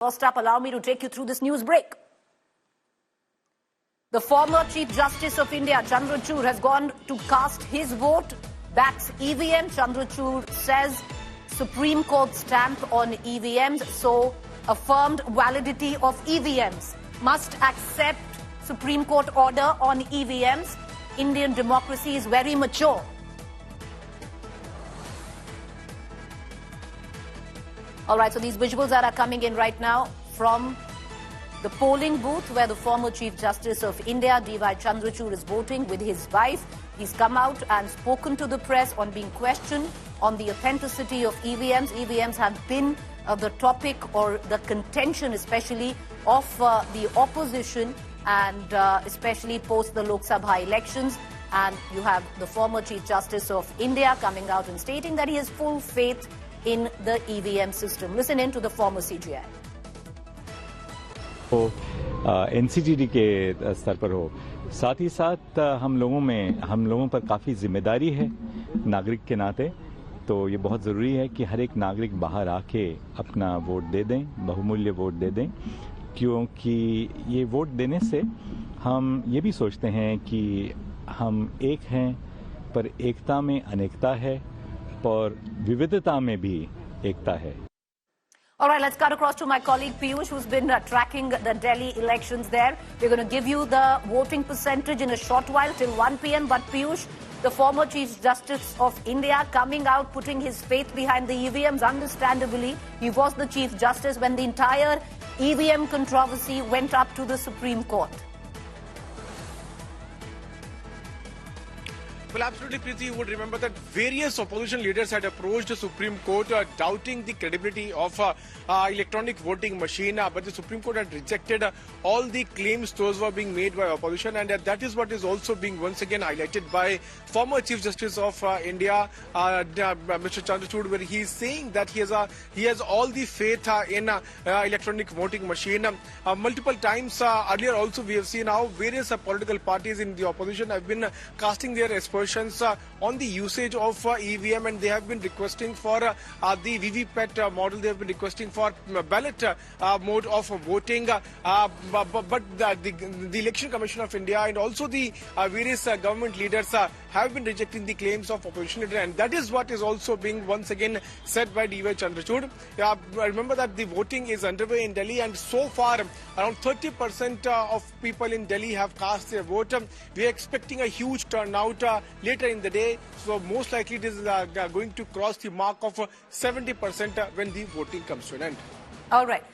First up, allow me to take you through this news break. The former Chief Justice of India, Chandrachud, has gone to cast his vote. Backs EVM. Chandrachud says Supreme Court stamp on EVMs, so affirmed validity of EVMs. Must accept Supreme Court order on EVMs. Indian democracy is very mature. All right, so these visuals that are coming in right now from the polling booth where the former Chief Justice of India, D.Y. Chandrachud, is voting with his wife. He's come out and spoken to the press on being questioned on the authenticity of EVMs. EVMs have been the topic or the contention especially of the opposition and especially post the Lok Sabha elections. And you have the former Chief Justice of India coming out and stating that he has full faith in the EVM system. Listen in to the former CJI. तो एनसीटीडी के स्तर पर हो, साथ ही साथ हम लोगों पर काफ़ी जिम्मेदारी है नागरिक के नाते। तो ये बहुत ज़रूरी है कि हर एक नागरिक बाहर आके अपना वोट दे दें, बहुमूल्य वोट दे दें, क्योंकि ये वोट देने से हम ये भी सोचते हैं कि हम एक हैं, पर एकता में अनेकता है और विविधता में भी एकता है। All right, let's cut across to my colleague Piyush, who's been tracking the Delhi elections there. We're going to give you the voting percentage in a short while till 1 p.m. But Piyush, the former Chief Justice of India, coming out, putting his faith behind the EVMs, understandably. He was the Chief Justice when the entire EVM controversy went up to the Supreme Court. Well, absolutely, Preeti. You would remember that various opposition leaders had approached the Supreme Court doubting the credibility of electronic voting machine, but the Supreme Court had rejected all the claims those were being made by opposition, and that is what is also being once again highlighted by former Chief Justice of India, Mr. Chandrachud, where he is saying that he has all the faith in electronic voting machine. Multiple times earlier also we have seen how various political parties in the opposition have been casting their aspersions on the usage of EVM, and they have been requesting for the VVPAT model. They have been requesting for ballot mode of voting, but the Election Commission of India and also the various government leaders have been rejecting the claims of opposition leader, and that is what is also being once again said by D.Y. Chandrachud. Remember that the voting is underway in Delhi, and so far around 30% of people in Delhi have cast their vote. We are expecting a huge turnout later in the day, so most likely it is going to cross the mark of 70% when the voting comes to an end. All right.